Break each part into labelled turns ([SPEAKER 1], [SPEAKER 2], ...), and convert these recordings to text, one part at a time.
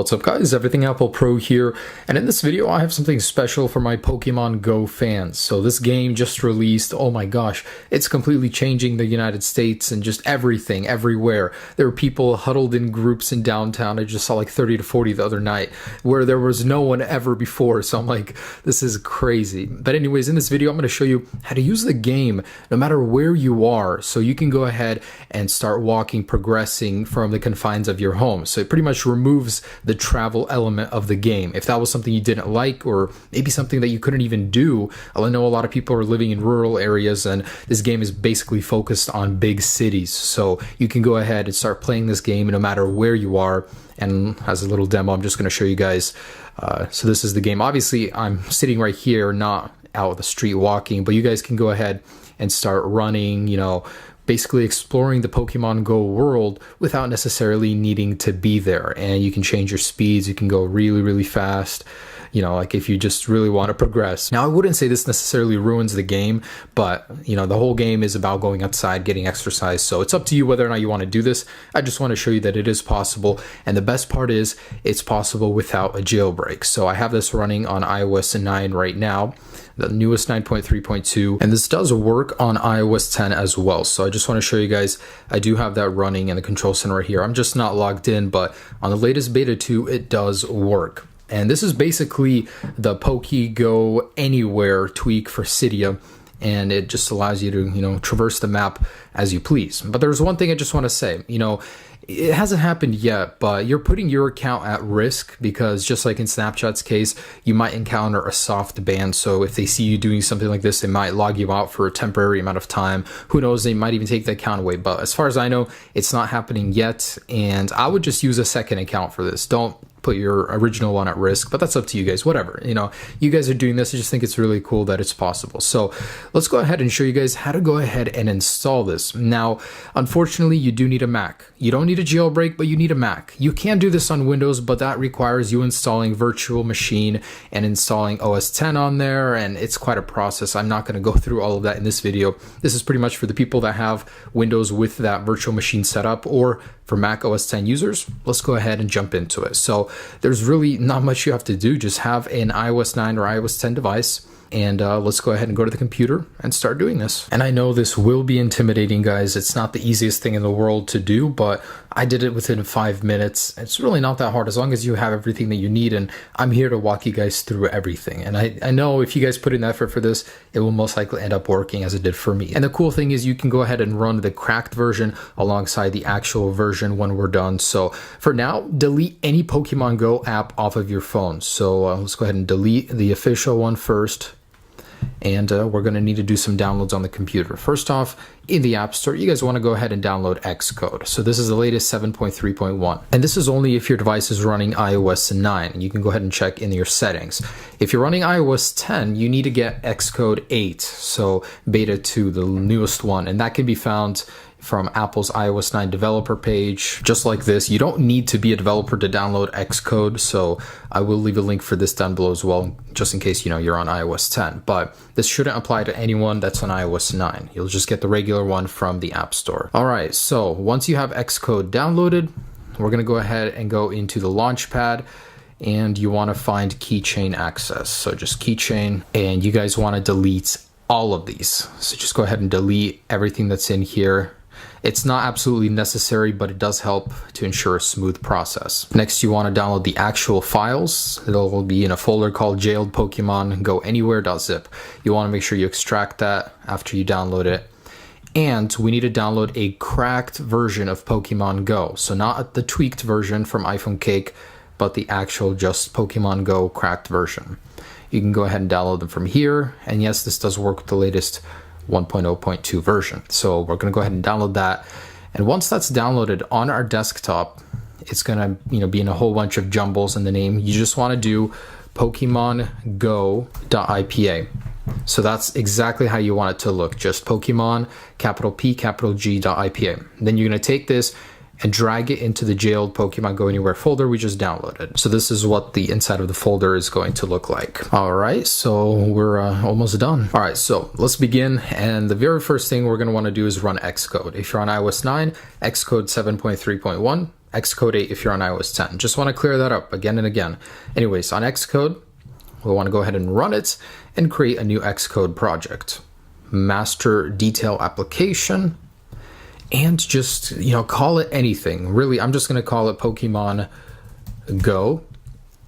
[SPEAKER 1] What's up guys, Everything Apple Pro here, and in this video I have something special for my Pokemon Go fans. So this game just released, oh my gosh, it's completely changing the United States and just everything, everywhere. There were people huddled in groups in downtown. I just saw like 30 to 40 the other night where there was no one ever before, so I'm like, this is crazy. But anyways, in this video I'm going to show you how to use the game no matter where you are, so you can go ahead and start walking, progressing from the confines of your home. So it pretty much removes the travel element of the game. If that was something you didn't like, or maybe something that you couldn't even do, I know a lot of people are living in rural areas and this game is basically focused on big cities. So you can go ahead and start playing this game no matter where you are. And as a little demo, I'm just going to show you guys. So this is the game. Obviously, I'm sitting right here, not out of the street walking, but you guys can go ahead and start running, you know, basically exploring the Pokemon Go world without necessarily needing to be there. And you can change your speeds. You can go really, really fast, you know, like if you just really want to progress. Now, I wouldn't say this necessarily ruins the game, but, you know, the whole game is about going outside, getting exercise. So it's up to you whether or not you want to do this. I just want to show you that it is possible. And the best part is it's possible without a jailbreak. So I have this running on iOS 9 right now, the newest 9.3.2, and this does work on iOS 10 as well. So I just want to show you guys, I do have that running in the control center right here. I'm just not logged in, but on the latest beta 2, it does work. And this is basically the PokeGo Anywhere tweak for Cydia, and it just allows you to, you know, traverse the map as you please. But there's one thing I just want to say, you know, it hasn't happened yet, but you're putting your account at risk because just like in Snapchat's case, you might encounter a soft ban. So if they see you doing something like this, they might log you out for a temporary amount of time. Who knows, they might even take the account away. But as far as I know, it's not happening yet. And I would just use a second account for this. Don't put your original one at risk, but that's up to you guys. Whatever, you know, you guys are doing this. I just think it's really cool that it's possible. So let's go ahead and show you guys how to go ahead and install this. Now, unfortunately, you do need a Mac. You don't need a jailbreak, but you need a Mac. You can do this on Windows, but that requires you installing virtual machine and installing OS 10 on there, and it's quite a process. I'm not going to go through all of that in this video. This is pretty much for the people that have Windows with that virtual machine set up, or for Mac OS 10 users. Let's go ahead and jump into it. So there's really not much you have to do. Just have an iOS 9 or iOS 10 device. And let's go ahead and go to the computer and start doing this. And I know this will be intimidating, guys. It's not the easiest thing in the world to do, but I did it within 5 minutes. It's really not that hard as long as you have everything that you need. And I'm here to walk you guys through everything. And I know if you guys put in effort for this, it will most likely end up working as it did for me. And the cool thing is you can go ahead and run the cracked version alongside the actual version when we're done. So for now, delete any Pokemon Go app off of your phone. So let's go ahead and delete the official one first. And we're going to need to do some downloads on the computer. First off, in the App Store, you guys want to go ahead and download Xcode. So this is the latest 7.3.1. And this is only if your device is running iOS 9. You can go ahead and check in your settings. If you're running iOS 10, you need to get Xcode 8, so beta 2, the newest one. And that can be found from Apple's iOS 9 developer page, just like this. You don't need to be a developer to download Xcode, so I will leave a link for this down below as well, just in case, you know, you're on iOS 10. But this shouldn't apply to anyone that's on iOS 9. You'll just get the regular one from the App Store. All right, so once you have Xcode downloaded, we're gonna go ahead and go into the Launchpad, and you wanna find keychain access. So just keychain, and you guys wanna delete all of these. So just go ahead and delete everything that's in here. It's not absolutely necessary, but it does help to ensure a smooth process. Next, you want to download the actual files. It'll be in a folder called jailed Pokemon Go Anywhere.zip. You want to make sure you extract that after you download it. And we need to download a cracked version of Pokemon Go. So not the tweaked version from iPhone Cake, but the actual just Pokemon Go cracked version. You can go ahead and download them from here. And yes, this does work with the latest 1.0.2 version. So we're going to go ahead and download that. And once that's downloaded on our desktop, it's going to, you know, be in a whole bunch of jumbles in the name. You just want to do Pokemon Go.ipa. So that's exactly how you want it to look. Just Pokemon, capital P, capital G.ipa. Then you're going to take this and drag it into the jailed Pokemon Go Anywhere folder we just downloaded. So this is what the inside of the folder is going to look like. All right, so we're almost done. All right, so let's begin. And the very first thing we're going to want to do is run Xcode. If you're on iOS 9, Xcode 7.3.1, Xcode 8 if you're on iOS 10. Just want to clear that up again and again. Anyways, on Xcode, we want to go ahead and run it and create a new Xcode project. Master detail application, and just, call it anything. Really, I'm just going to call it Pokemon Go.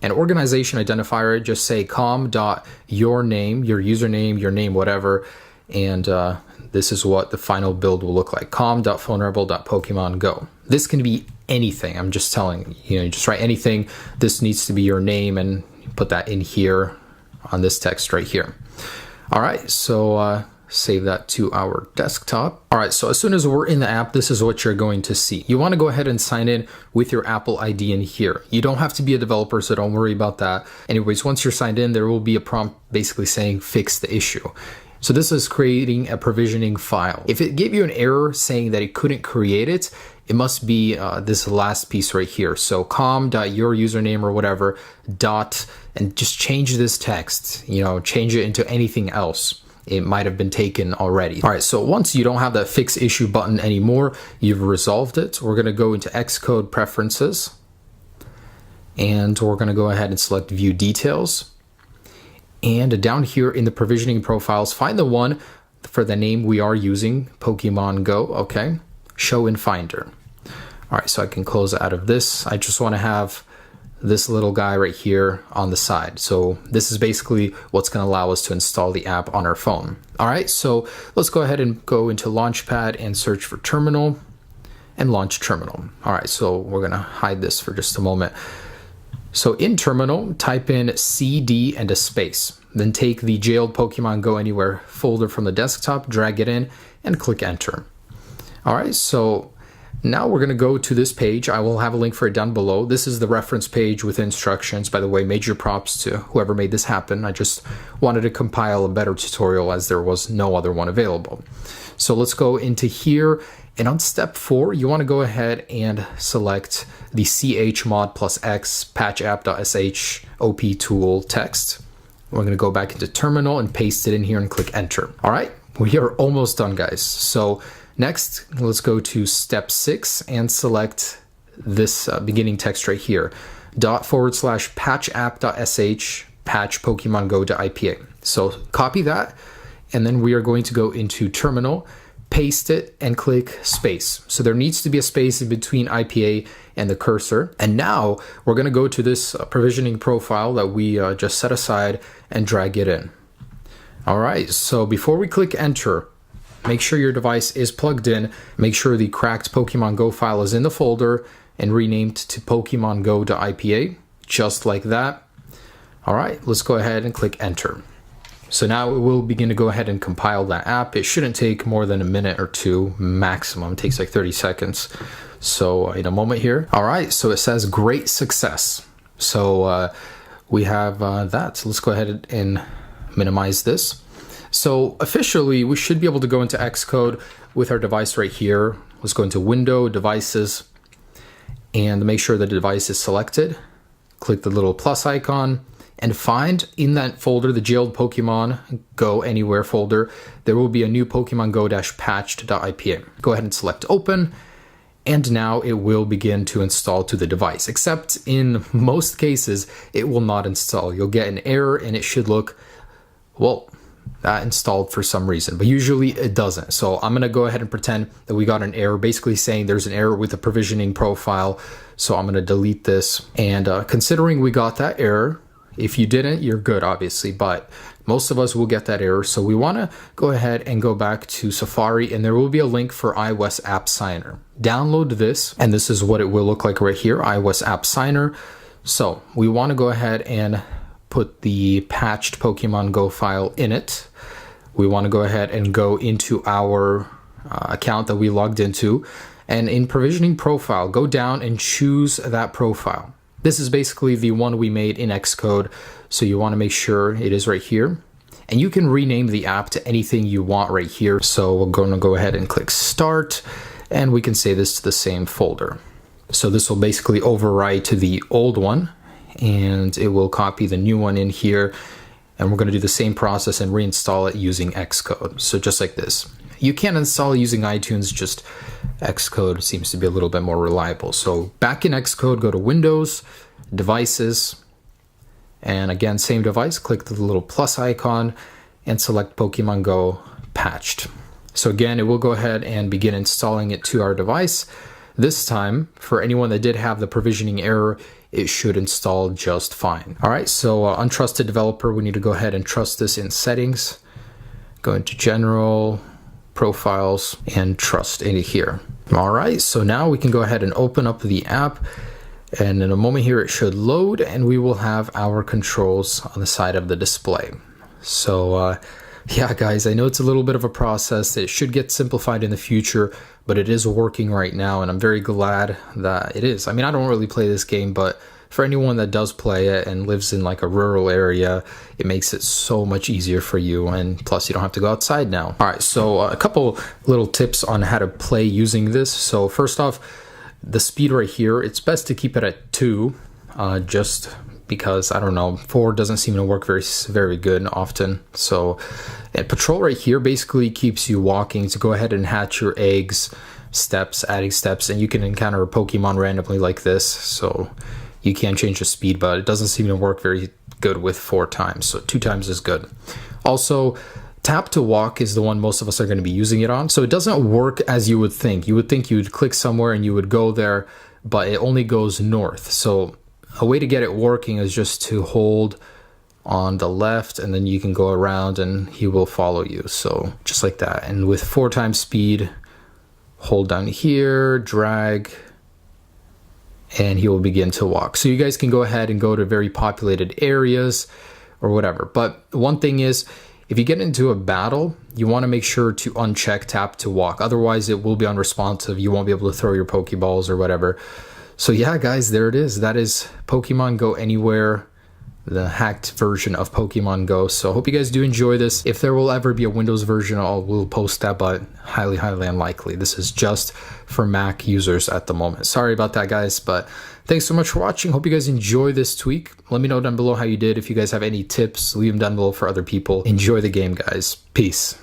[SPEAKER 1] An organization identifier, just say com.your name, your username, your name, whatever. And this is what the final build will look like. com.vulnerable.pokemongo. This can be anything. I'm just telling you, just write anything. This needs to be your name, and put that in here on this text right here. All right, so save that to our desktop. All right, so as soon as we're in the app, this is what you're going to see. You want to go ahead and sign in with your Apple ID in here. You don't have to be a developer, so don't worry about that. Anyways, once you're signed in, there will be a prompt basically saying fix the issue. So this is creating a provisioning file. If it gave you an error saying that it couldn't create it, it must be this last piece right here. So com.your username or whatever, and just change this text, change it into anything else. It might have been taken already. All right, so once you don't have that fix issue button anymore, you've resolved it. We're gonna go into Xcode preferences, and we're gonna go ahead and select view details. And down here in the provisioning profiles, find the one for the name we are using, Pokemon Go, okay? Show in Finder. All right, so I can close out of this. I just wanna have this little guy right here on the side. So this is basically what's going to allow us to install the app on our phone. All right, so let's go ahead and go into Launchpad and search for terminal and launch terminal. All right, so we're going to hide this for just a moment. So in terminal, type in CD and a space. Then take the jailed Pokemon Go Anywhere folder from the desktop, drag it in, and click enter. All right, so now we're going to go to this page. I will have a link for it down below. This is the reference page with instructions. By the way, major props to whoever made this happen. I just wanted to compile a better tutorial as there was no other one available. So let's go into here. And on step 4, you want to go ahead and select the chmod plus x patch app.sh op tool text. We're going to go back into terminal and paste it in here and click enter. All right, we are almost done, guys. So next, let's go to step 6 and select this beginning text right here, /patch-app.sh patch Pokemon Go.ipa. So copy that, and then we are going to go into terminal, paste it, and click space. So there needs to be a space in between IPA and the cursor. And now we're going to go to this provisioning profile that we just set aside and drag it in. All right, so before we click enter, make sure your device is plugged in. Make sure the cracked Pokemon Go file is in the folder and renamed to PokemonGo.ipa, just like that. All right, let's go ahead and click enter. So now it will begin to go ahead and compile that app. It shouldn't take more than a minute or two maximum. It takes like 30 seconds. So in a moment here. All right, so it says great success. So we have that. So let's go ahead and minimize this. So officially, we should be able to go into Xcode with our device right here. Let's go into Window, Devices, and make sure the device is selected. Click the little plus icon and find in that folder, the jailed Pokemon Go Anywhere folder, there will be a new Pokemon Go-patched.ipa. Go ahead and select Open, and now it will begin to install to the device, except in most cases, it will not install. You'll get an error and it should look, well, installed for some reason, but usually it doesn't. So I'm going to go ahead and pretend that we got an error, basically saying there's an error with the provisioning profile. So I'm going to delete this. And considering we got that error, if you didn't, you're good, obviously, but most of us will get that error. So we want to go ahead and go back to Safari, and there will be a link for iOS App Signer. Download this, and this is what it will look like right here, iOS App Signer. So we want to go ahead and put the patched Pokemon Go file in it. We want to go ahead and go into our account that we logged into, and in provisioning profile, go down and choose that profile. This is basically the one we made in Xcode, so you want to make sure it is right here. And you can rename the app to anything you want right here. So we're going to go ahead and click Start, and we can say this to the same folder. So this will basically overwrite to the old one, and it will copy the new one in here. And we're going to do the same process and reinstall it using Xcode. So just like this. you can install using iTunes, just Xcode seems to be a little bit more reliable. So back in Xcode, go to Windows, Devices, and again, same device, click the little plus icon and select Pokemon Go patched. So again, it will go ahead and begin installing it to our device. This time, for anyone that did have the provisioning error, it should install just fine. All right, so untrusted developer, we need to go ahead and trust this in settings. Go into general, profiles, and trust in here. All right, so now we can go ahead and open up the app. And in a moment here, it should load and we will have our controls on the side of the display. So yeah, guys, I know it's a little bit of a process. It should get simplified in the future, but it is working right now. And I'm very glad that it is. I mean, I don't really play this game, but for anyone that does play it and lives in like a rural area, it makes it so much easier for you. And plus you don't have to go outside now. All right, so a couple little tips on how to play using this. So first off, the speed right here, it's best to keep it at 2, just because, I don't know, 4 doesn't seem to work very good often. So, and patrol right here basically keeps you walking to go ahead and hatch your eggs, steps, adding steps, and you can encounter a Pokemon randomly like this. So you can change the speed, but it doesn't seem to work very good with 4 times. So 2 times is good. Also, tap to walk is the one most of us are going to be using it on. So it doesn't work as you would think. You would think you would click somewhere and you would go there, but it only goes north. So a way to get it working is just to hold on the left and then you can go around and he will follow you. So just like that. And with 4 times speed, hold down here, drag, and he will begin to walk. So you guys can go ahead and go to very populated areas or whatever. But one thing is, if you get into a battle, you want to make sure to uncheck tap to walk. Otherwise, it will be unresponsive. You won't be able to throw your Pokeballs or whatever. So yeah, guys, there it is. That is Pokemon Go Anywhere, the hacked version of Pokemon Go. So I hope you guys do enjoy this. If there will ever be a Windows version, we'll post that, but highly unlikely. This is just for Mac users at the moment. Sorry about that, guys, but thanks so much for watching. Hope you guys enjoy this tweak. Let me know down below how you did. If you guys have any tips, leave them down below for other people. Enjoy the game, guys. Peace.